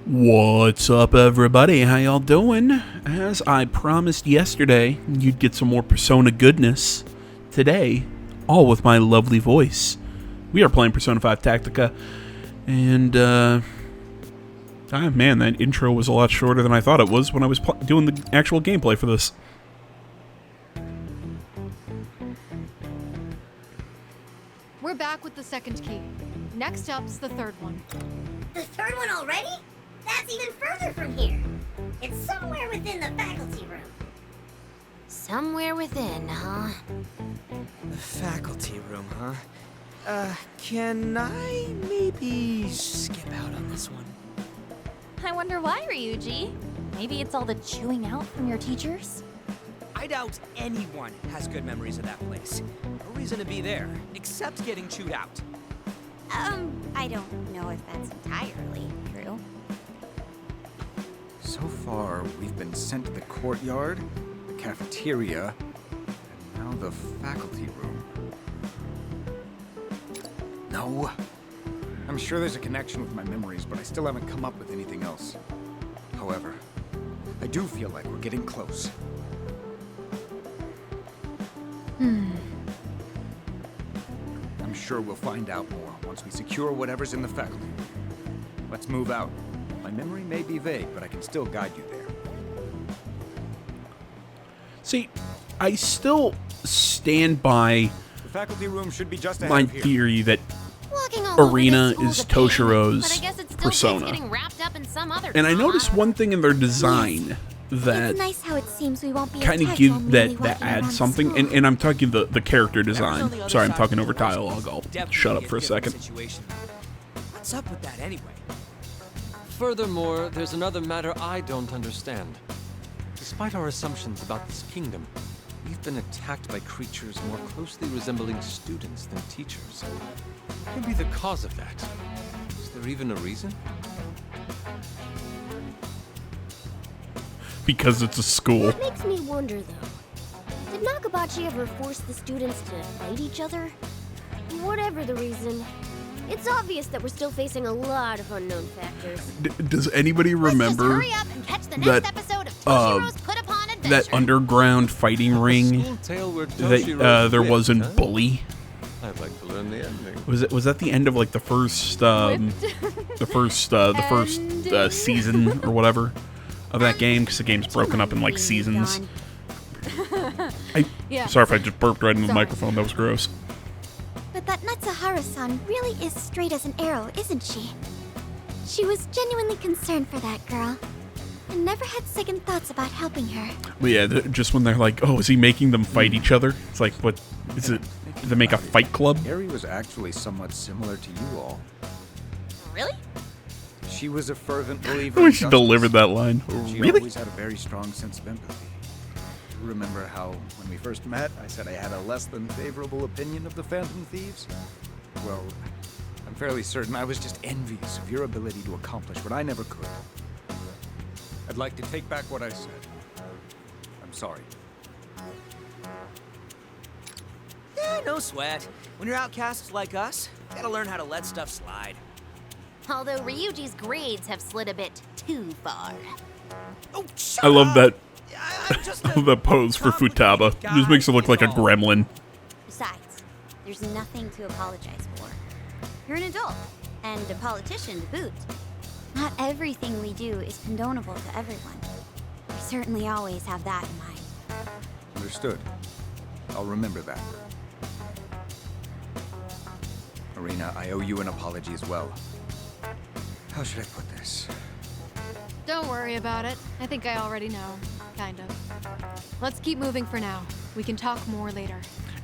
What's up, everybody? How y'all doing? As I promised yesterday, you'd get some more Persona goodness. Today, all with my lovely voice. We are playing Persona 5 Tactica, and, man, that intro was a lot shorter than I thought it was when I was doing the actual gameplay for this. We're back with the second key. Next up's the third one. The third one already? That's even further from here. It's somewhere within the faculty room. Somewhere within, huh? The faculty room, huh? Can I maybe skip out on this one? I wonder why, Ryuji. Maybe it's all the chewing out from your teachers? I doubt anyone has good memories of that place. No reason to be there, except getting chewed out. I don't know if that's entirely true. So far, we've been sent to the courtyard, the cafeteria, and now the faculty room. No. I'm sure there's a connection with my memories, but I still haven't come up with anything else. However, I do feel like we're getting close. I'm sure we'll find out more once we secure whatever's in the faculty room. Let's move out. My memory may be vague, but I can still guide you there. See, I still stand by The faculty room should be just ahead my of here. theory that Walking all over Arena this school's is a pain, Toshiro's but I guess it still persona. takes getting wrapped up in some other And I drama. noticed one thing in their design that It's nice how it seems we won't be kind of attacked give while merely that walking adds around something, school. and I'm talking the character On design. the other Sorry, I'm side talking of over the doors, dialogue. I'll definitely shut up a for a different second. situation. What's up with that anyway? Furthermore, there's another matter I don't understand. Despite our assumptions about this kingdom, we've been attacked by creatures more closely resembling students than teachers. What could be the cause of that? Is there even a reason? Because it's a school. That makes me wonder, though. Did Nakabachi ever force the students to fight each other? Whatever the reason, it's obvious that we're still facing a lot of unknown factors. Does anybody remember Let's just hurry up and catch the that, next episode of Toshiro's Put Upon Adventure. that underground fighting ring School tale where that Toshiro's there was in whipped, huh? Bully? I'd like to learn the ending. Was that the end of like the first season or whatever of that game? Because the game's broken up in like seasons. Yeah. Sorry if I just burped right into the Sorry. microphone. That was gross. But that Natsuhara-san really is straight as an arrow, isn't she? She was genuinely concerned for that girl, and never had second thoughts about helping her. But yeah, just when they're like, "Oh, is he making them fight each other?" It's like, what is it? Do they make a fight club? Harry was actually somewhat similar to you all. Really? She was a fervent believer I in wish she justice. delivered that line. She Really? always had a very strong sense of empathy. You remember how, when we first met, I said I had a less than favorable opinion of the Phantom Thieves? Well, I'm fairly certain I was just envious of your ability to accomplish what I never could. I'd like to take back what I said. I'm sorry. Yeah, no sweat. When you're outcasts like us, you gotta learn how to let stuff slide. Although Ryuji's grades have slid a bit too far. Oh, shut I love that. I'm just I love that pose for Futaba. Just makes her look like a gremlin. Besides, there's nothing to apologize for. You're an adult, and a politician to boot. Not everything we do is condonable to everyone. We certainly always have that in mind. Understood. I'll remember that. Arena, I owe you an apology as well. How should I put this? Don't worry about it. I think I already know. Kind of. Let's keep moving for now. We can talk more later.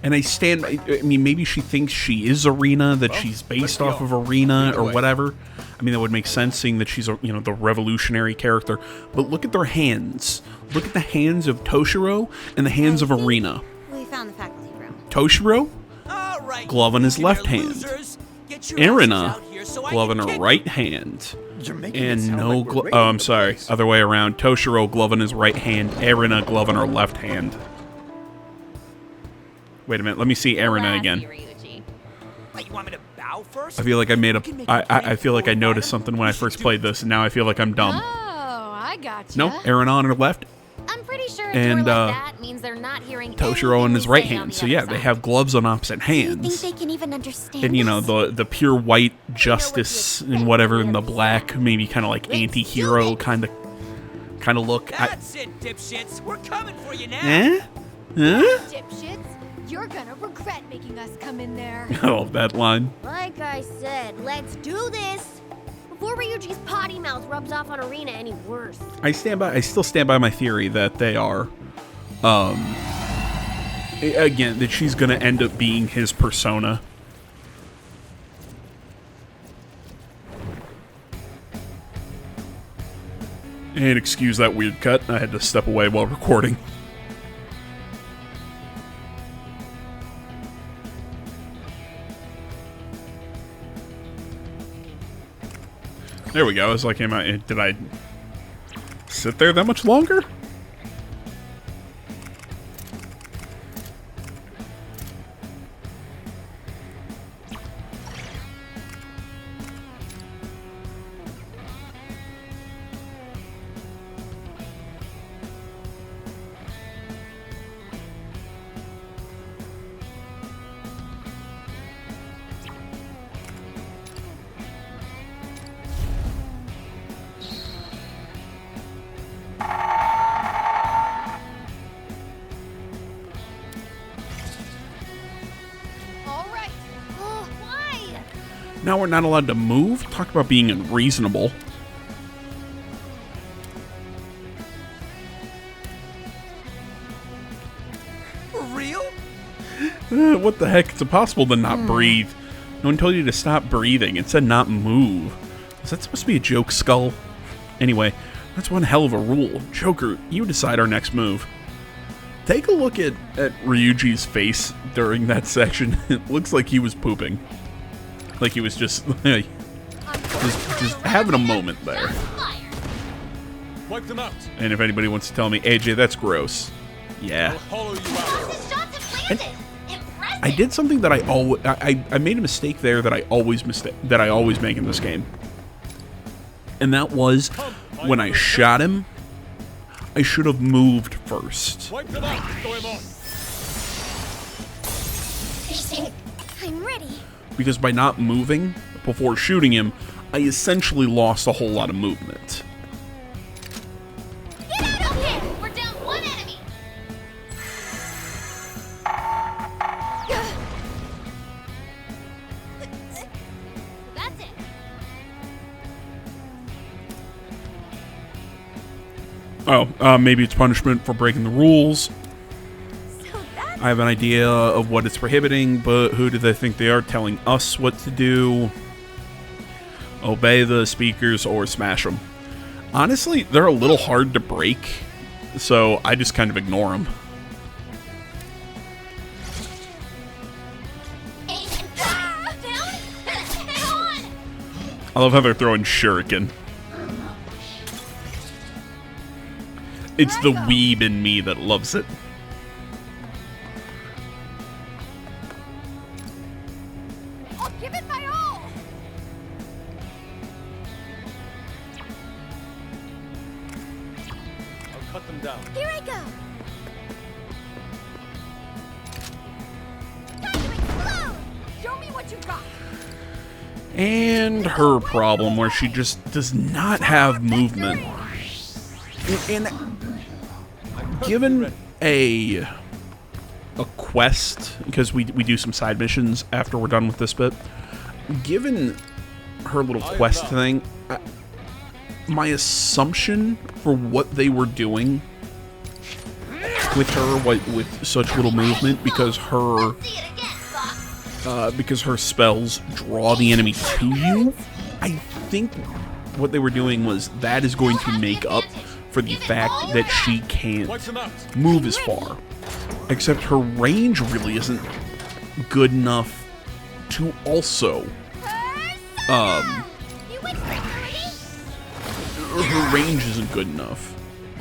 And I stand by, I mean, maybe she thinks she is Arena, that she's based off of Arena or whatever. I mean, that would make sense, seeing that she's, the revolutionary character. But look at their hands. Look at the hands of Toshiro and the hands of Arena. We found the faculty room. Toshiro, All right, glove in his you left hand. losers. Get your asses Arena, out here so I glove can in her kick- right hand. You're making it And sound no like we're glove. raiding Oh, I'm the sorry. place. Other way around. Toshiro, glove in his right hand. Arena, glove in her left hand. Wait a minute. Let me see Arena again. Ryuji. What, you want me to bow bow first? I feel like I made a. I feel like I noticed something when I first played this, and now I feel like I'm dumb. Oh, I gotcha. No, Aaron on her left, I'm pretty sure a and door like that means they're not hearing Toshiro on anything his we right say on hand. the So other yeah, they side. have gloves on opposite Do you think hands. they can even understand And you know us? the pure white justice and whatever, and the black maybe kind of like anti-hero kind of look. That's it, dipshits. We're coming for you now. Eh? Huh? Dipshits, you're gonna regret making us come in there. I love that line. Like I said, let's do this before Ryuji's potty mouth rubs off on Arena any worse. I still stand by my theory that they are, again, that she's gonna end up being his persona. And excuse that weird cut. I had to step away while recording. There we go. It's like, did I sit there that much longer? All right. Oh, why? Now we're not allowed to move? Talk about being unreasonable. For real? What the heck? It's impossible to not breathe. No one told you to stop breathing. It said not move. Is that supposed to be a joke, Skull? Anyway, that's one hell of a rule. Joker, you decide our next move. Take a look at Ryuji's face during that section. It looks like he was pooping. Like he was just having a moment there. Wipe them out. And if anybody wants to tell me, AJ, that's gross. Yeah. I'll hollow you out. His shots have landed. Impressive. I did something that I made a mistake there that I always make in this game. And that was when I shot him, I should have moved first. Wipe them out. Throw him off. I'm ready. Because by not moving before shooting him, I essentially lost a whole lot of movement. Get out of here! We're down one enemy. That's it. Oh, maybe it's punishment for breaking the rules. So that's I have an idea of what it's prohibiting, but who do they think they are telling us what to do? Obey the speakers or smash them. Honestly, they're a little hard to break, so I just kind of ignore them. down. Hang on. I love how they're throwing shuriken. It's the weeb in me that loves it. I'll give it my all. I'll cut them down. Here I go. Time to explode. Show me what you got. And her problem, where she just does not have movement. And given a quest, because we do some side missions after we're done with this bit, given her little quest thing, my assumption for what they were doing with her with such little movement, because her See it again, Fox. because her spells draw the enemy to you, I think what they were doing was that is going to make up for the fact that she can't Wipe them out. move as far. Except her range really isn't good enough to also You went straight for me. her range isn't good enough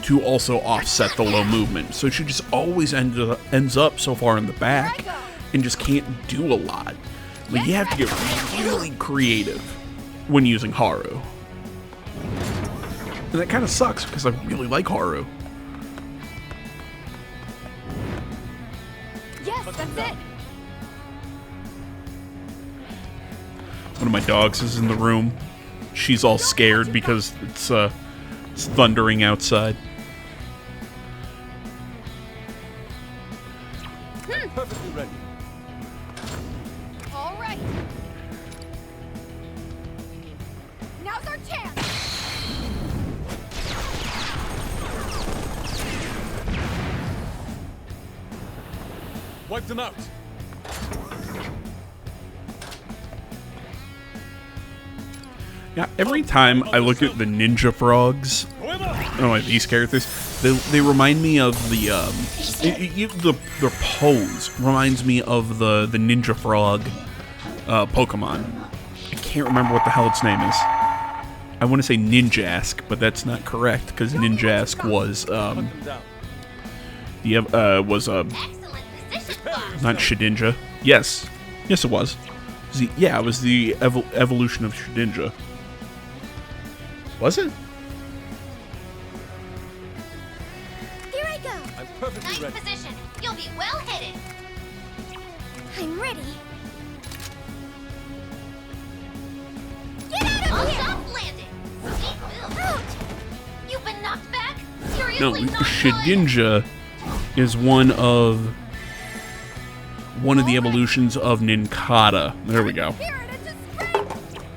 to also offset the low movement. So she just always ends up so far in the back and just can't do a lot. Like, you have to get really creative when using Haru. And that kind of sucks, because I really like Haru. Yes, that's it. One of my dogs is in the room. She's all scared because it's thundering outside. Perfectly ready. All right. Now's our chance. Wipe them out. Yeah, every time I look at the ninja frogs, like these characters, they remind me of their pose reminds me of the ninja frog Pokemon. I can't remember what the hell its name is. I want to say Ninjask, but that's not correct because Ninjask was not Shedinja. Yes, it was. Yeah, it was the evolution of Shedinja. Was it? Here I go. I'm perfectly Nice ready. position. You'll be well hidden. I'm ready. Get out of here! Soft landing. Sneak move. Out. You've been knocked back. No, Seriously, not good. Shedinja is one of the evolutions of Ninkata. There we go.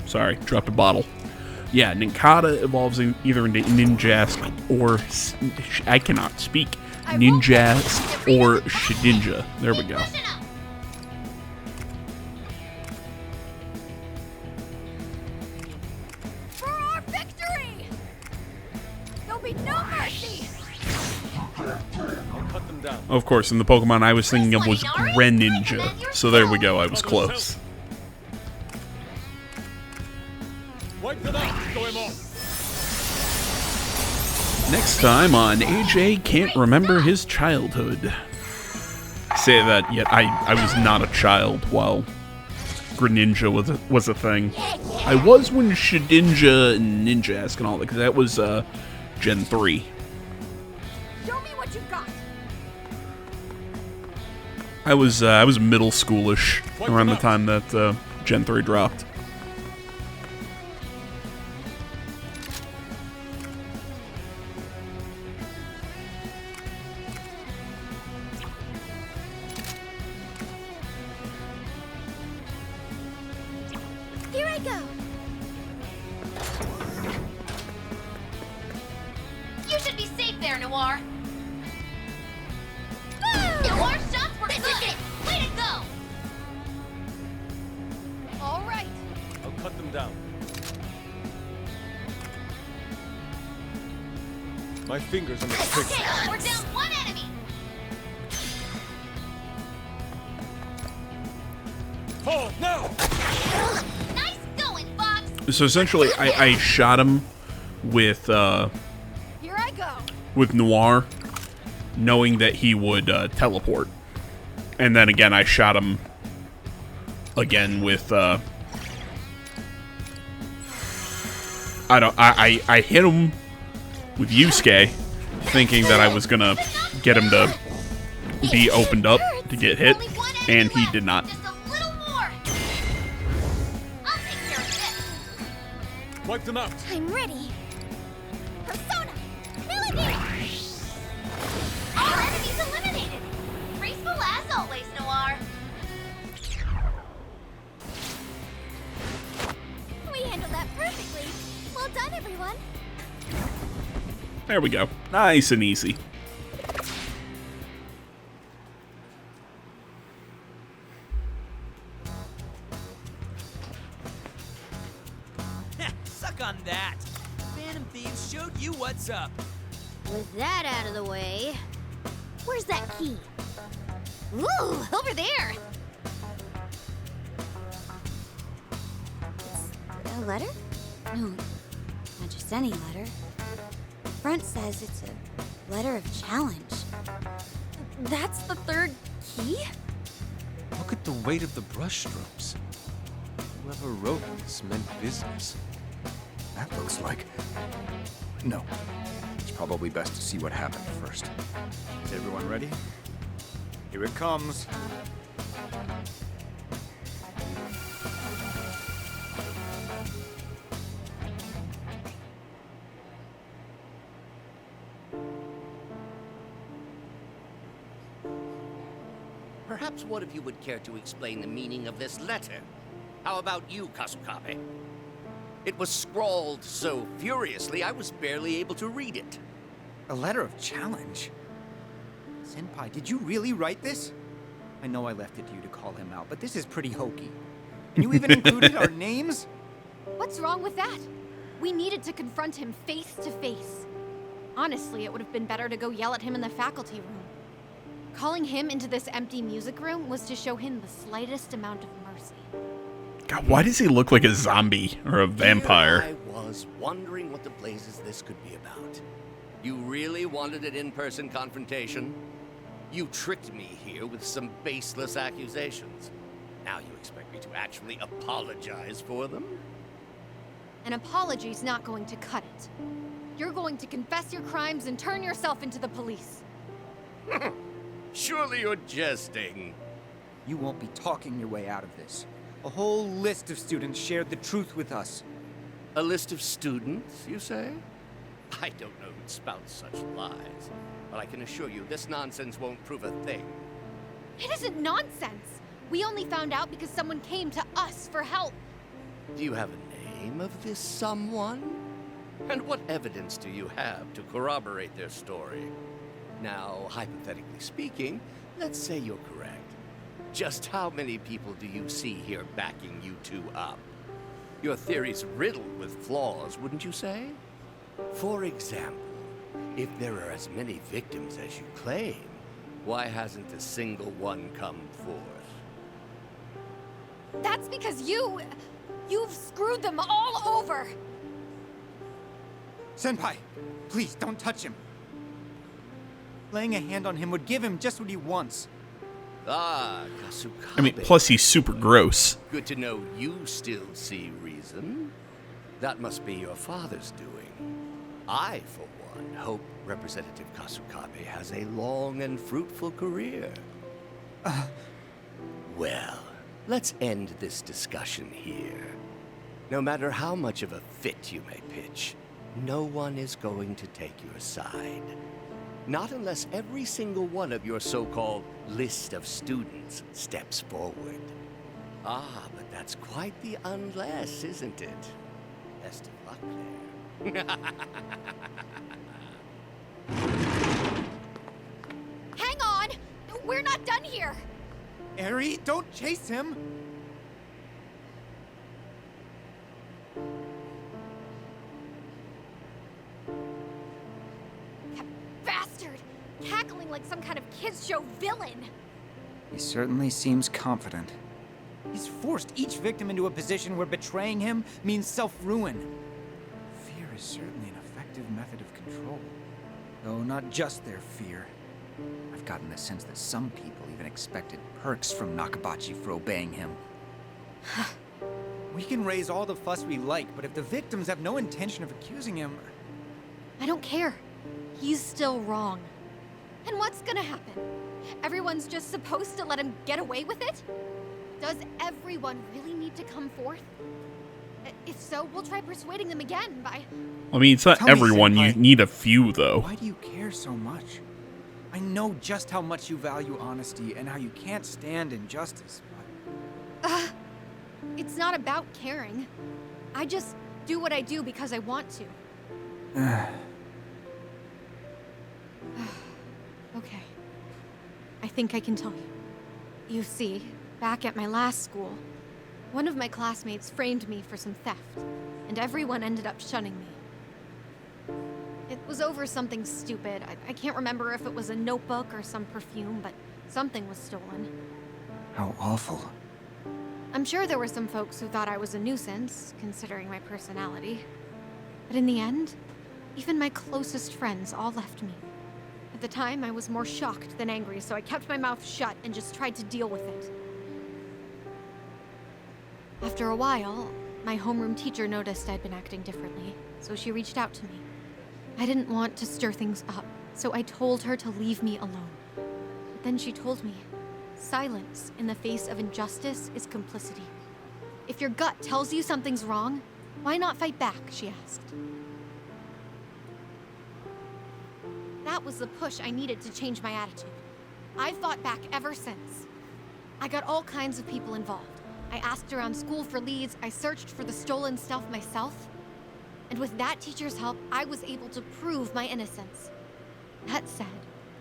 Sorry, dropped a bottle. Yeah, Ninkata evolves either into Ninjask or I cannot speak. Ninjask or Shedinja. There we go. Pushing up. For our victory! There'll be no mercy! I'll cut them down. Of course, and the Pokemon I was thinking of was Greninja. So there we go, I was close. Wipe them out. Goemon. Next time on AJ Can't Remember His Childhood. Say that, yet I was not a child while Greninja was a thing. I was when Shedinja and Ninjask and all that, because that was Gen 3. Show me what you've got. I was middle schoolish around the time that Gen 3 dropped. Here I go. You should be safe there, Noir. Noir's shots were good. Way to go. All right. I'll cut them down. My fingers on the trigger. Okay, we're down one enemy. Forward now! Nice going, Fox. So essentially, I shot him with Here I go. with Noir, knowing that he would teleport, and then again I shot him again with I hit him with Yusuke, thinking that I was gonna get him to be opened up to get hit, and he did not. Just a little more. I'll take care of this. Wipe them out. I'm ready. Persona! Millimeter! All enemies eliminated. Graceful as always, Noir. We handled that perfectly. Well done, everyone. There we go. Nice and easy. Suck on that. Phantom Thieves showed you what's up. With that out of the way, where's that key? Ooh, over there. It's a letter? No, not just any letter. The front says it's a letter of challenge. That's the third key? Look at the weight of the brush strokes. Whoever wrote this meant business. That looks like... No. It's probably best to see what happened first. Is everyone ready? Here it comes. Perhaps one of you would care to explain the meaning of this letter. How about you, Kasukabe? It was scrawled so furiously I was barely able to read it. A letter of challenge? Senpai, did you really write this? I know I left it to you to call him out, but this is pretty hokey. And you even included our names? What's wrong with that? We needed to confront him face to face. Honestly, it would have been better to go yell at him in the faculty room. Calling him into this empty music room was to show him the slightest amount of mercy. God, why does he look like a zombie or a vampire? Here I was wondering what the blazes this could be about. You really wanted an in-person confrontation? You tricked me here with some baseless accusations. Now you expect me to actually apologize for them? An apology's not going to cut it. You're going to confess your crimes and turn yourself into the police. Surely you're jesting. You won't be talking your way out of this. A whole list of students shared the truth with us. A list of students, you say? I don't know who'd spout such lies, but I can assure you this nonsense won't prove a thing. It isn't nonsense. We only found out because someone came to us for help. Do you have a name of this someone? And what evidence do you have to corroborate their story? Now, hypothetically speaking, let's say you're correct. Just how many people do you see here backing you two up? Your theory's riddled with flaws, wouldn't you say? For example, if there are as many victims as you claim, why hasn't a single one come forth? That's because you've screwed them all over. Senpai, please don't touch him. Laying a hand on him would give him just what he wants. Ah, Kasukabe. I mean, plus he's super gross. Good to know you still see reason. That must be your father's doing. I, for one, hope Representative Kasukabe has a long and fruitful career. Well, let's end this discussion here. No matter how much of a fit you may pitch, no one is going to take your side. Not unless every single one of your so-called list of students steps forward. Ah, but that's quite the unless, isn't it? Best of luck there. Hang on! We're not done here! Eri, don't chase him! That bastard! Cackling like some kind of kids show villain! He certainly seems confident. He's forced each victim into a position where betraying him means self-ruin. Fear is certainly an effective method of control. Though not just their fear. I've gotten the sense that some people even expected perks from Nakabachi for obeying him. We can raise all the fuss we like, but if the victims have no intention of accusing him... I don't care. He's still wrong. And what's gonna happen? Everyone's just supposed to let him get away with it? Does everyone really need to come forth? If so, we'll try persuading them again by... I mean, it's not Tell me, everyone. You Senpai, need a few, though. Why do you care so much? I know just how much you value honesty and how you can't stand injustice, but... It's not about caring. I just do what I do because I want to. Okay. I think I can tell you. You see, back at my last school, one of my classmates framed me for some theft, and everyone ended up shunning me. It was over something stupid. I can't remember if it was a notebook or some perfume, but something was stolen. How awful. I'm sure there were some folks who thought I was a nuisance, considering my personality. But in the end, even my closest friends all left me. At the time, I was more shocked than angry, so I kept my mouth shut and just tried to deal with it. After a while, my homeroom teacher noticed I'd been acting differently, so she reached out to me. I didn't want to stir things up, so I told her to leave me alone. But then she told me, silence in the face of injustice is complicity. If your gut tells you something's wrong, why not fight back, she asked. That was the push I needed to change my attitude. I've fought back ever since. I got all kinds of people involved. I asked around school for leads, I searched for the stolen stuff myself. And with that teacher's help, I was able to prove my innocence. That said,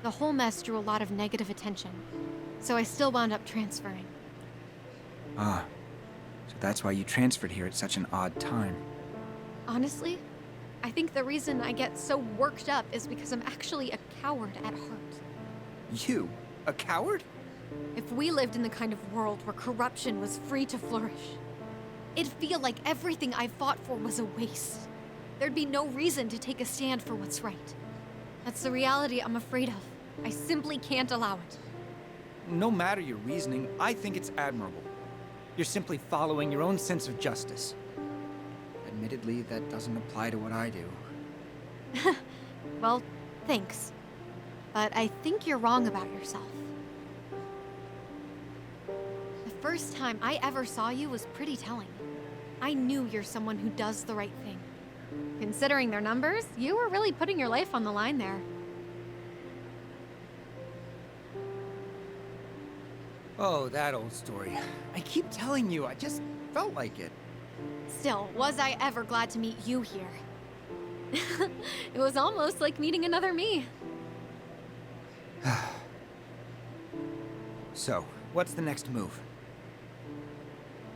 the whole mess drew a lot of negative attention, so I still wound up transferring. Ah, so that's why you transferred here at such an odd time. Honestly, I think the reason I get so worked up is because I'm actually a coward at heart. You? A coward? If we lived in the kind of world where corruption was free to flourish, it'd feel like everything I fought for was a waste. There'd be no reason to take a stand for what's right. That's the reality I'm afraid of. I simply can't allow it. No matter your reasoning, I think it's admirable. You're simply following your own sense of justice. Admittedly, that doesn't apply to what I do. Well, thanks. But I think you're wrong about yourself. The first time I ever saw you was pretty telling. I knew you're someone who does the right thing. Considering their numbers, you were really putting your life on the line there. Oh, that old story. I keep telling you, I just felt like it. Still, was I ever glad to meet you here. It was almost like meeting another me. So, what's the next move?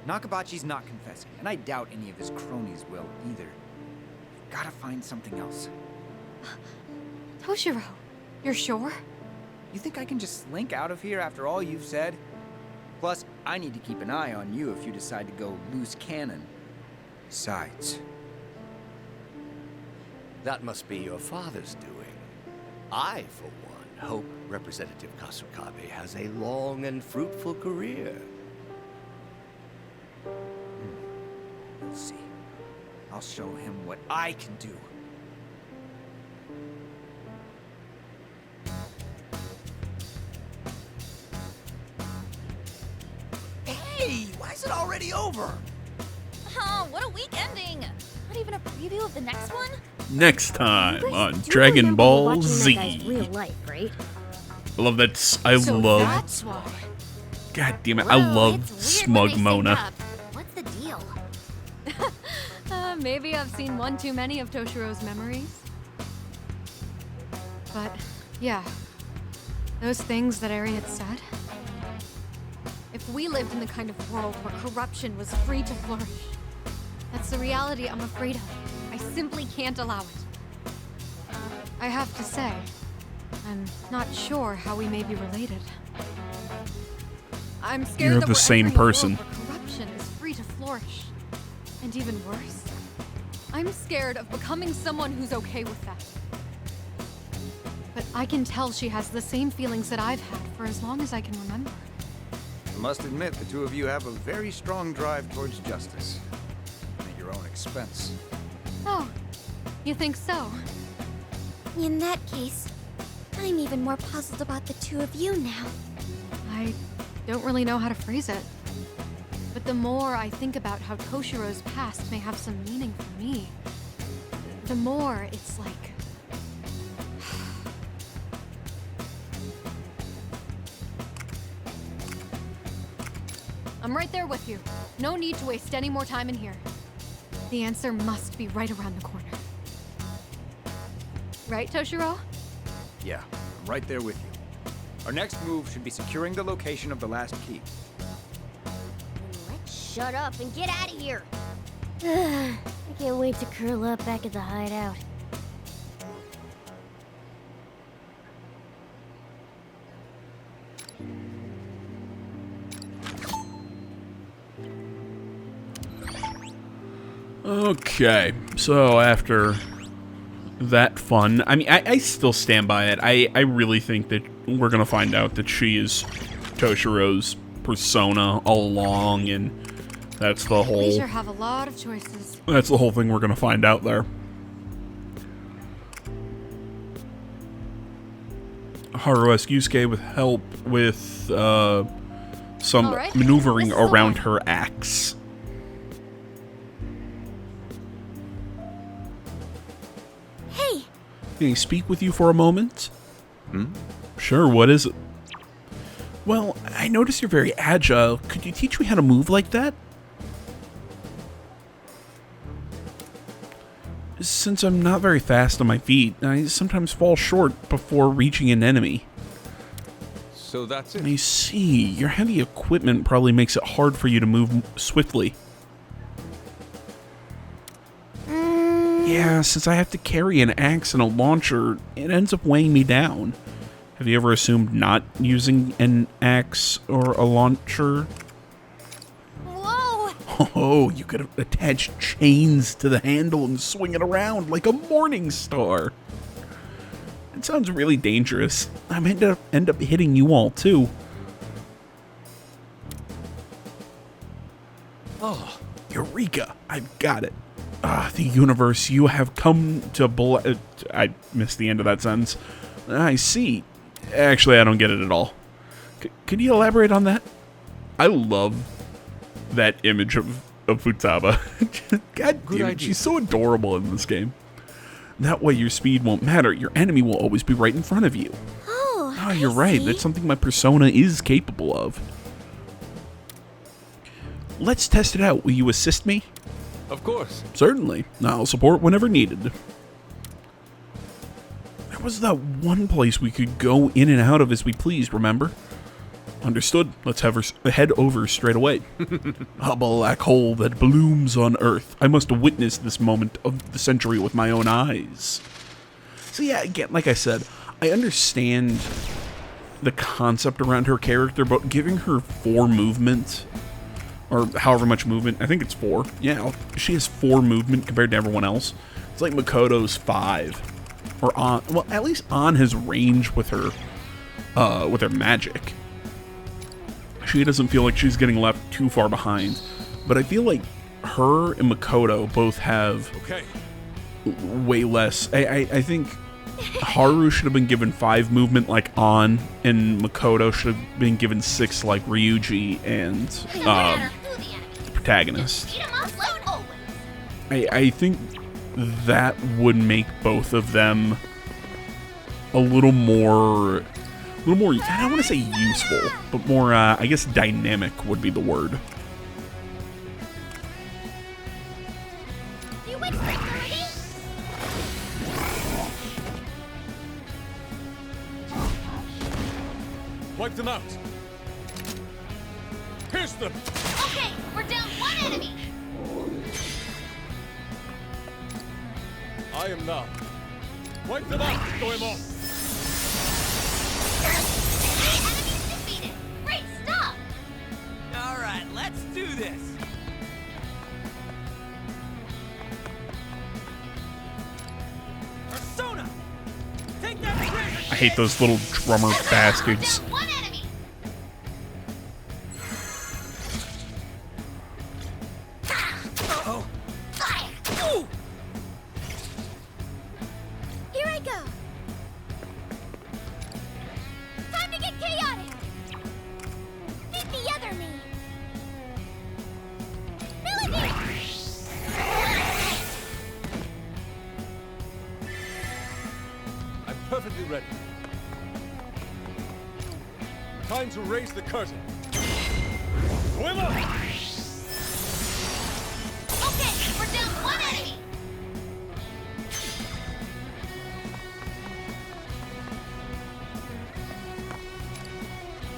Nakabachi's not confessing, and I doubt any of his cronies will either. Gotta find something else. Toshiro, you're sure? You think I can just slink out of here after all you've said? Plus, I need to keep an eye on you if you decide to go loose cannon. Besides... That must be your father's doing. I, for one, hope Representative Kasukabe has a long and fruitful career. We'll see. I'll show him what I can do. Hey, why is it already over? Oh, what a week ending! Not even a preview of the next one? Next time on Do Dragon remember Ball watching Z. that guy's real life, right? I love that. I So love. that's why. God damn it! I Whoa, love it's weird when Smug they sync Mona. up. What's the deal? Maybe I've seen one too many of Toshiro's memories. But, yeah. Those things that Eri had said. If we lived in the kind of world where corruption was free to flourish, that's the reality I'm afraid of. I simply can't allow it. I have to say, I'm not sure how we may be related. I'm scared You're that the we're same entering a world person. where corruption is free to flourish. And even worse, I'm scared of becoming someone who's okay with that. But I can tell she has the same feelings that I've had for as long as I can remember. I must admit, the two of you have a very strong drive towards justice. At your own expense. Oh, you think so? In that case, I'm even more puzzled about the two of you now. I don't really know how to phrase it. But the more I think about how Toshiro's past may have some meaning for me, the more it's like... I'm right there with you. No need to waste any more time in here. The answer must be right around the corner. Right, Toshiro? Yeah, I'm right there with you. Our next move should be securing the location of the last key. Let's shut up and get out of here. I can't wait to curl up back at the hideout. Okay, so after that fun, I mean, I still stand by it. I really think that we're gonna find out that she is Toshiro's persona all along, and That's the whole. We sure have a lot of choices. That's the whole thing we're gonna find out there. Haru asks Yusuke with help with some All right, maneuvering this is the around one. her axe. Hey, Can I speak with you for a moment? Sure, what is it? Well, I notice you're very agile. Could you teach me how to move like that? Since I'm not very fast on my feet, I sometimes fall short before reaching an enemy. So that's it. I see. Your heavy equipment probably makes it hard for you to move swiftly. Yeah, since I have to carry an axe and a launcher, it ends up weighing me down. Have you ever assumed not using an axe or a launcher? whoa! Oh, you could attach chains to the handle and swing it around like a morning star. It sounds really dangerous. I might end up hitting you all, too. Oh, Eureka! I've got it. The universe, you have come to I missed the end of that sentence. I see. Actually, I don't get it at all. Could you elaborate on that? I love that image of Futaba. God Good damn it, idea. she's so adorable in this game. That way your speed won't matter. Your enemy will always be right in front of you. Oh, Oh, you're right. That's something my persona is capable of. Let's test it out. Will you assist me? of course. Certainly. I'll support whenever needed. There was that one place we could go in and out of as we pleased, remember? Understood. Let's head over straight away. A black hole that blooms on Earth. I must witness this moment of the century with my own eyes. So yeah, again, like I said, I understand the concept around her character, but giving her 4 movement, or however much movement, I think it's 4. Yeah, she has 4 movement compared to everyone else. It's like Makoto's 5. Or An, well, at least An has range with her magic. She doesn't feel like she's getting left too far behind. But I feel like her and Makoto both have Okay. way less. I think Haru should have been given 5 movement like An, and Makoto should have been given 6 like Ryuji and the protagonist. I think that would make both of them a little more, I don't want to say useful, but more, I guess dynamic would be the word. You went straight through me? Wipe them out. Pierce them. Okay, we're down 1 enemy. I am now. Wipe them out, Goemon. Enemies defeated. Great stuff. All right, let's do this. Persona, take that I hate those little drummer bastards. Down 1 enemy. Uh-oh. Fire. Here I go. Time to get chaotic. Meet the other me. Military. I'm perfectly ready. Time to raise the curtain. Goemon! Okay, we're down 1 enemy.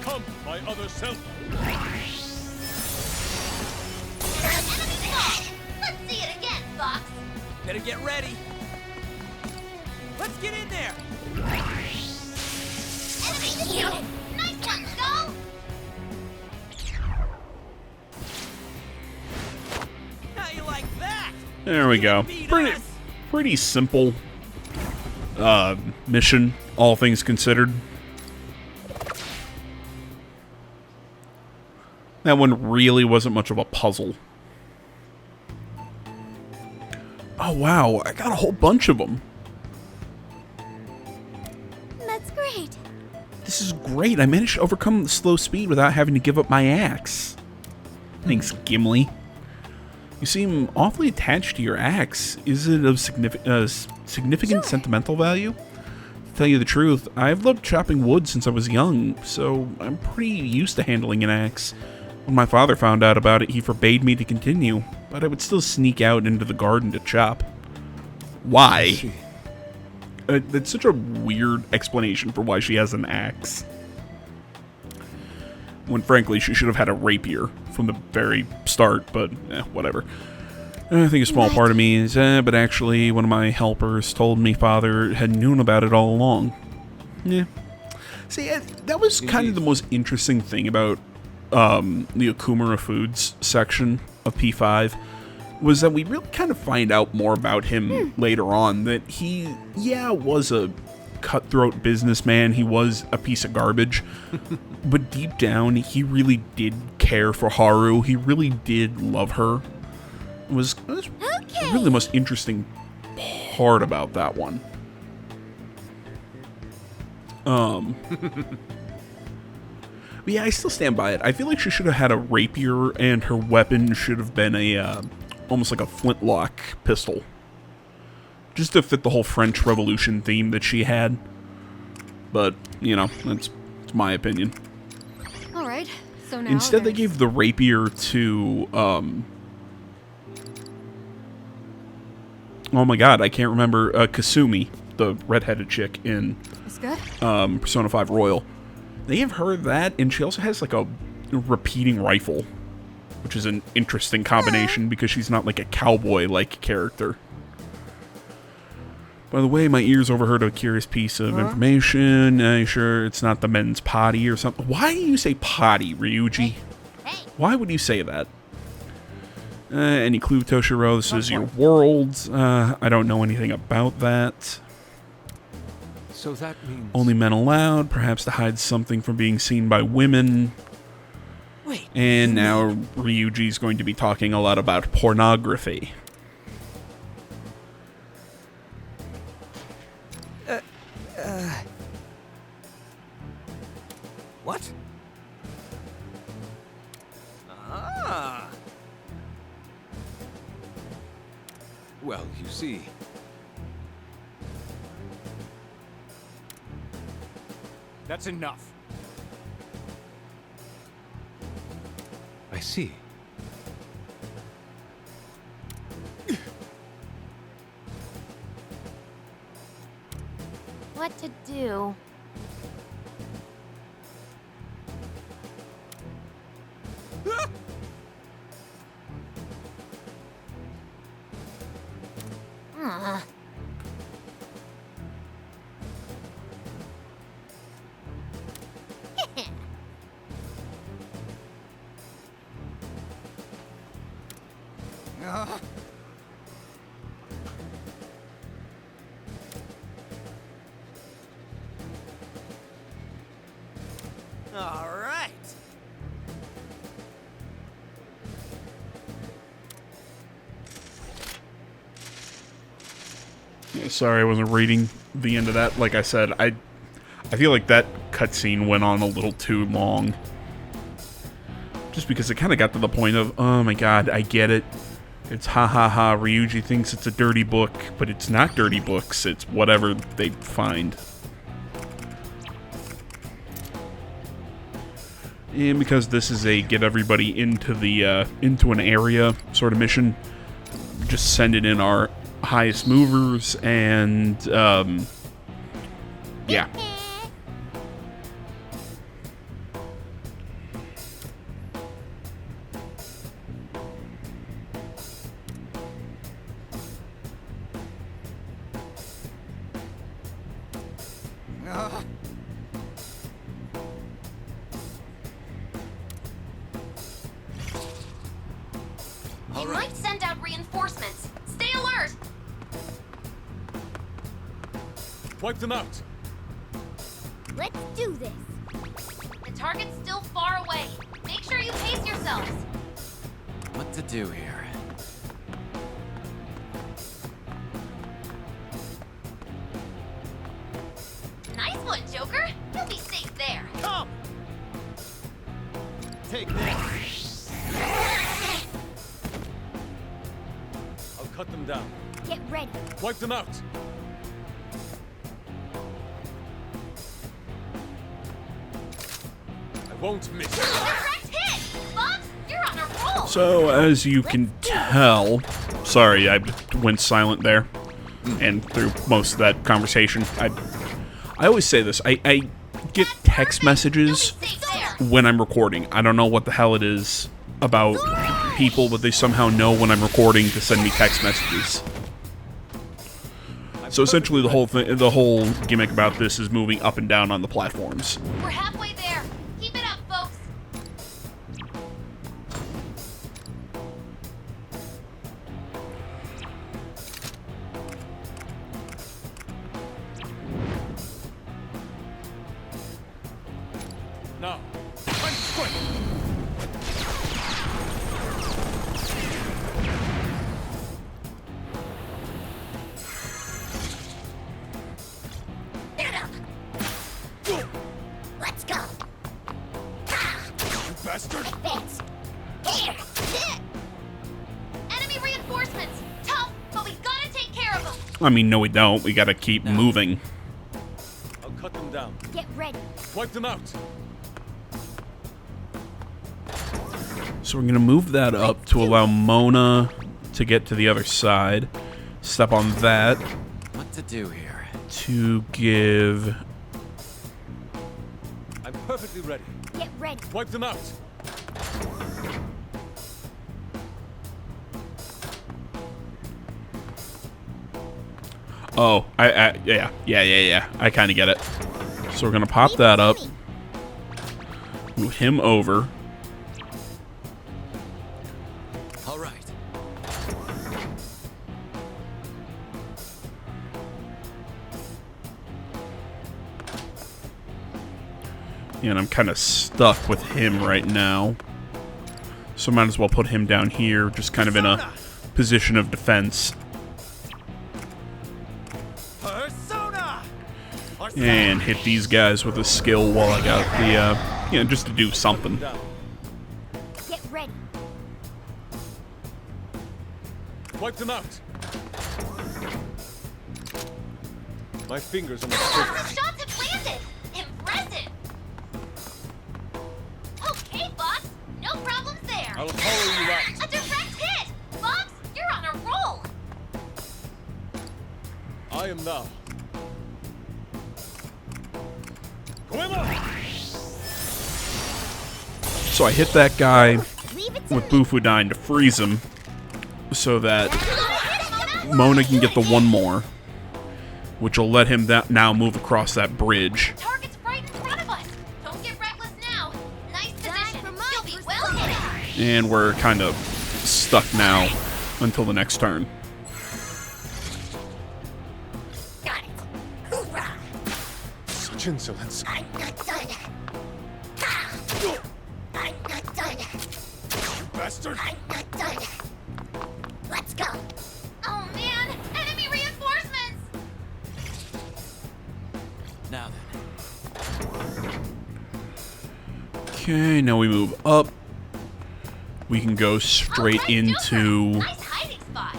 Come, my other self. Enemy fall. Let's see it again, Fox. Better get ready. Let's get in there. Enemy defeated. Nice one, Skull. How you like that? There we go. Beat Pretty, us. pretty simple mission, all things considered. That one really wasn't much of a puzzle. Oh, wow. I got a whole bunch of them. That's great. This is great. I managed to overcome the slow speed without having to give up my axe. Thanks, Gimli. You seem awfully attached to your axe. Is it of significant sentimental value? To tell you the truth, I've loved chopping wood since I was young, so I'm pretty used to handling an axe. When my father found out about it, he forbade me to continue, but I would still sneak out into the garden to chop. Why? That's such a weird explanation for why she has an axe. When frankly, she should have had a rapier from the very start, but whatever. I think a small part of me is, but actually, one of my helpers told me father had known about it all along. Yeah. See, that was kind of the most interesting thing about the Okumura Foods section of P5, was that we really kind of find out more about him later on, that he, was a cutthroat businessman, he was a piece of garbage, but deep down, he really did care for Haru, he really did love her. It was really the most interesting part about that one. But yeah, I still stand by it. I feel like she should have had a rapier, and her weapon should have been a, almost like a flintlock pistol. Just to fit the whole French Revolution theme that she had. But, you know, that's my opinion. Alright, so now Instead, they gave the rapier to, oh my god, I can't remember, Kasumi, the redheaded chick in It's good. Persona 5 Royal. They gave her that, and she also has like a repeating rifle, which is an interesting combination because she's not like a cowboy-like character. By the way, my ears overheard a curious piece of information. Are you sure it's not the men's potty or something? Why do you say potty, Ryuji? Hey. Why would you say that? Any clue, Toshiro? This is your world. I don't know anything about that. So that means... Only men allowed, perhaps to hide something from being seen by women. Wait. And now Ryuji's going to be talking a lot about pornography. What? Ah. Well, you see... That's enough. I see. What to do? All right. Yeah, sorry, I wasn't reading the end of that. Like I said, I feel like that cutscene went on a little too long. Just because it kind of got to the point of, oh my god, I get it. It's ha ha ha, Ryuji thinks it's a dirty book, but it's not dirty books, it's whatever they find. And because this is a get everybody into the into an area sort of mission, just send it in our highest movers and yeah. They might send out reinforcements. Stay alert! Wipe them out! Let's do this. The target's still far away. Make sure you pace yourselves. What to do here? Take this. I'll cut them down. Get ready. Wipe them out. I won't miss. Direct hit! Bugs, you're on a roll! So, as you can tell, sorry, I went silent there, and through most of that conversation, I always say this, I get text messages Safe there! when I'm recording. I don't know what the hell it is about people, but they somehow know when I'm recording to send me text messages. So essentially, the whole gimmick about this is moving up and down on the platforms. We're halfway there. Keep it up, folks. Now, punch straight. Let's go. You bastard! Fits. Here. Enemy reinforcements. Tough, but we gotta take care of them. I mean, no we don't. We gotta keep moving. I'll cut them down. Get ready. Wipe them out. So we're gonna move that up to allow Mona to get to the other side. Step on that What to do here? to give... I'm perfectly ready. Get ready. Wipe them out. Oh, yeah. I kind of get it. So we're gonna pop that up, move him over. All right. And I'm kind of stuck with him right now. So might as well put him down here, just kind of in a position of defense. Persona. And hit these guys with a skill while I got the, just to do something. Down. Get ready. Wipe them out. My fingers on the trigger. The shots have landed. Impressive. Okay, Bugs. No problems there. I'll follow you out. A direct hit. Bugs, you're on a roll. I am now. Goemon! So I hit that guy Leave it to with me. Bufudyne to freeze him, so that Mona can get the one more, which will let him now move across that bridge. Target's right in front of us. Don't get reckless now. Nice position. for my You'll be well hit. And we're kind of stuck now until the next turn. Got it. Hoorah. Such insolence. I'm not done. Ha! I'm not done. Bastard! I'm not done. Let's go. Oh man, enemy reinforcements. Now then. Okay, now we move up. We can go straight All right, into Joker. Nice hiding spot.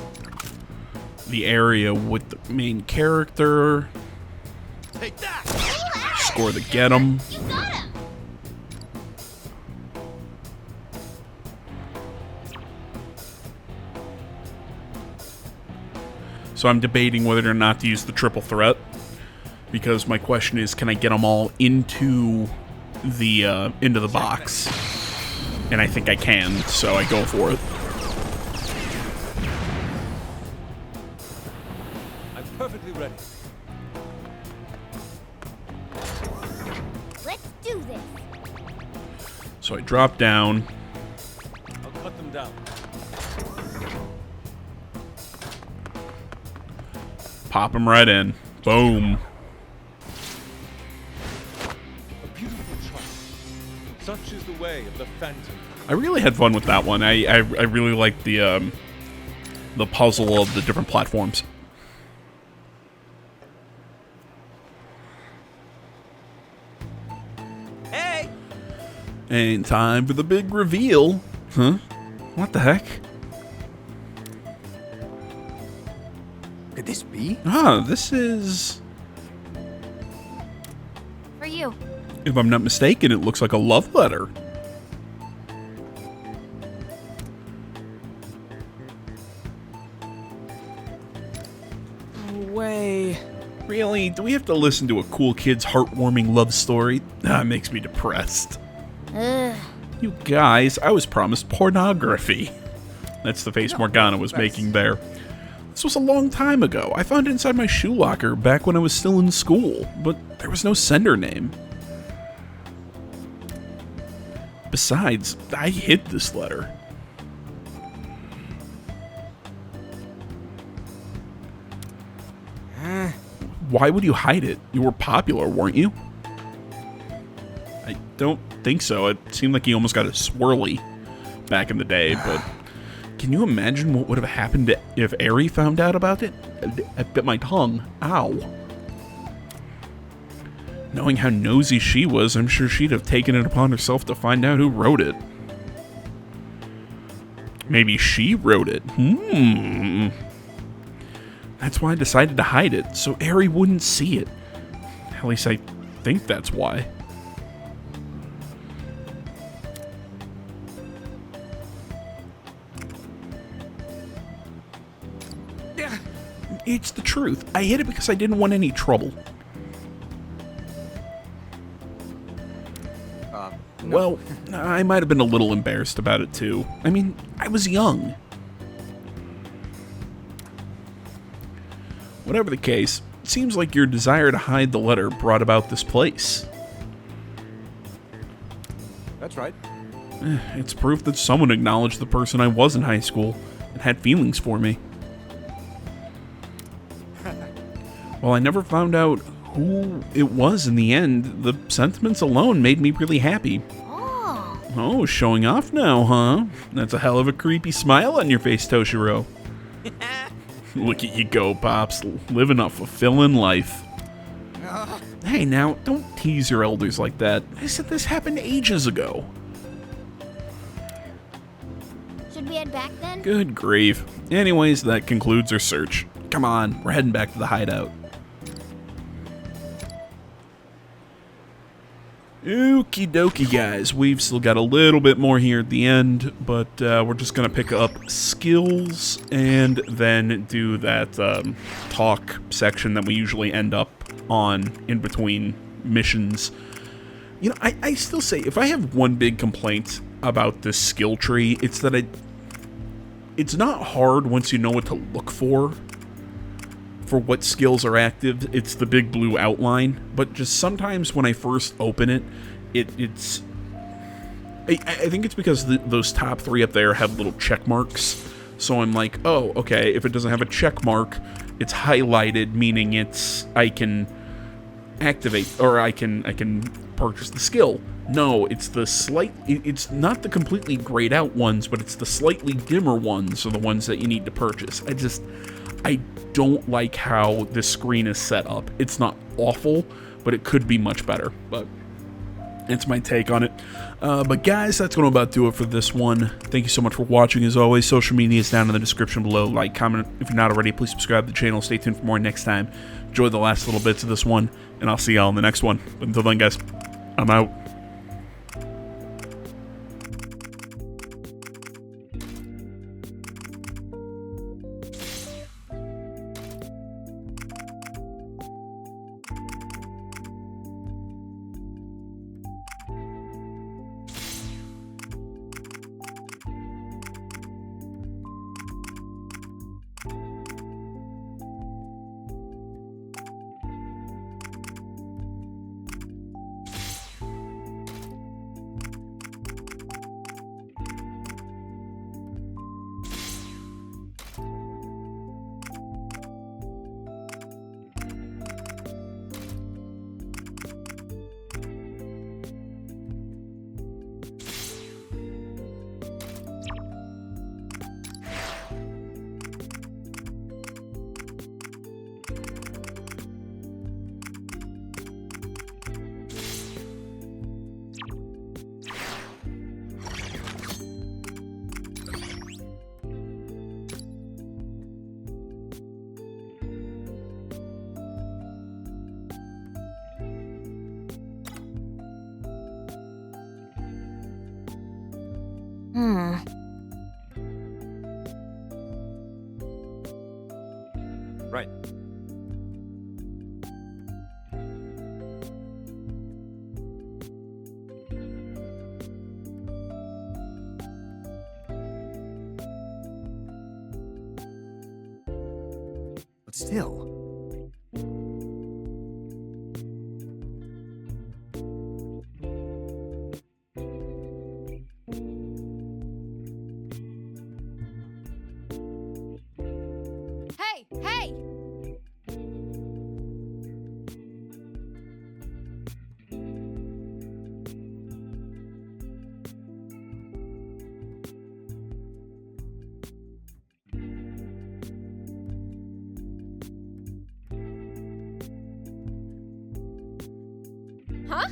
the area with the main character. Take that! Score the get 'em. You got him. So I'm debating whether or not to use the triple threat, because my question is, can I get them all into the box? And I think I can, so I go for it. I'm perfectly ready. Let's do this. So I drop down. I'll cut them down. Pop him right in. Boom. A beautiful child. Such is the way of the Phantom. I really had fun with that one. I really liked the puzzle of the different platforms. Hey! And time for the big reveal. Huh? What the heck? Could this be? Ah, this is... For you. If I'm not mistaken, it looks like a love letter. No way. Really? Do we have to listen to a cool kid's heartwarming love story? That makes me depressed. Ugh. You guys, I was promised pornography. That's the face Morgana was making there. This was a long time ago. I found it inside my shoe locker back when I was still in school, but there was no sender name. Besides, I hid this letter. Why would you hide it? You were popular, weren't you? I don't think so. It seemed like he almost got a swirly back in the day, but can you imagine what would have happened if Eri found out about it? I bit my tongue. Ow. Knowing how nosy she was, I'm sure she'd have taken it upon herself to find out who wrote it. Maybe she wrote it. That's why I decided to hide it, so Eri wouldn't see it. At least I think that's why. It's the truth. I hid it because I didn't want any trouble. No. Well, I might have been a little embarrassed about it too. I mean, I was young. Whatever the case, it seems like your desire to hide the letter brought about this place. That's right. It's proof that someone acknowledged the person I was in high school and had feelings for me. While I never found out who it was in the end, the sentiments alone made me really happy. Oh, showing off now, huh? That's a hell of a creepy smile on your face, Toshiro. Look at you go, Pops, living a fulfilling life. Hey, now, don't tease your elders like that. I said this happened ages ago. Should we head back then? Good grief. Anyways, that concludes our search. Come on, we're heading back to the hideout. Okie dokie, guys. We've still got a little bit more here at the end, but we're just going to pick up skills and then do that talk section that we usually end up on in between missions. You know, I still say, if I have one big complaint about this skill tree, it's that it's not hard once you know what to look for what skills are active. It's the big blue outline, but just sometimes when I first open it, it's I think it's because those top three up there have little check marks, so I'm like, oh, okay, if it doesn't have a check mark, it's highlighted, meaning I can activate, or I can purchase the skill. No, it's it's not the completely grayed out ones, but it's the slightly dimmer ones are the ones that you need to purchase. I don't like how this screen is set up. It's not awful, but it could be much better. But it's my take on it. But guys, that's going to about do it for this one. Thank you so much for watching. As always, social media is down in the description below. Like, comment if you're not already. Please subscribe to the channel. Stay tuned for more next time. Enjoy the last little bits of this one, and I'll see y'all in the next one. But until then, guys, I'm out. Right. But still. Hey, hey! Huh?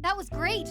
That was great!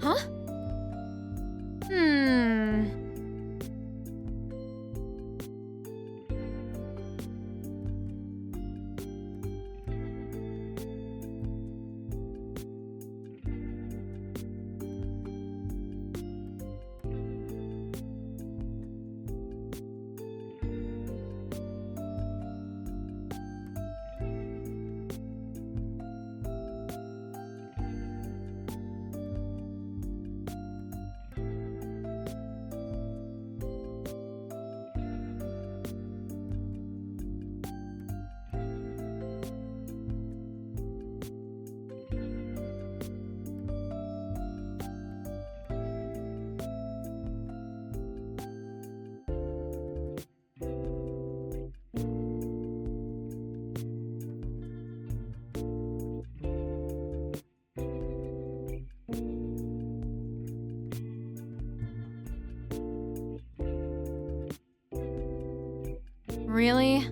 Huh? Really?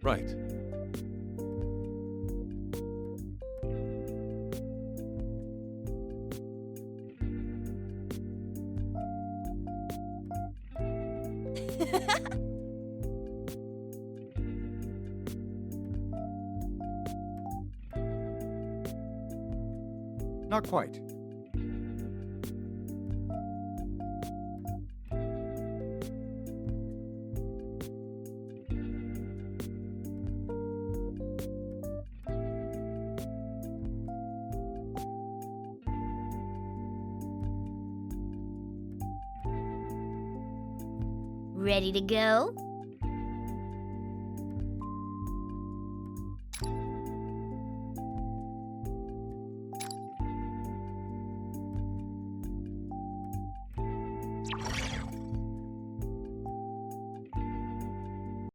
Right. Not quite. Ready to go?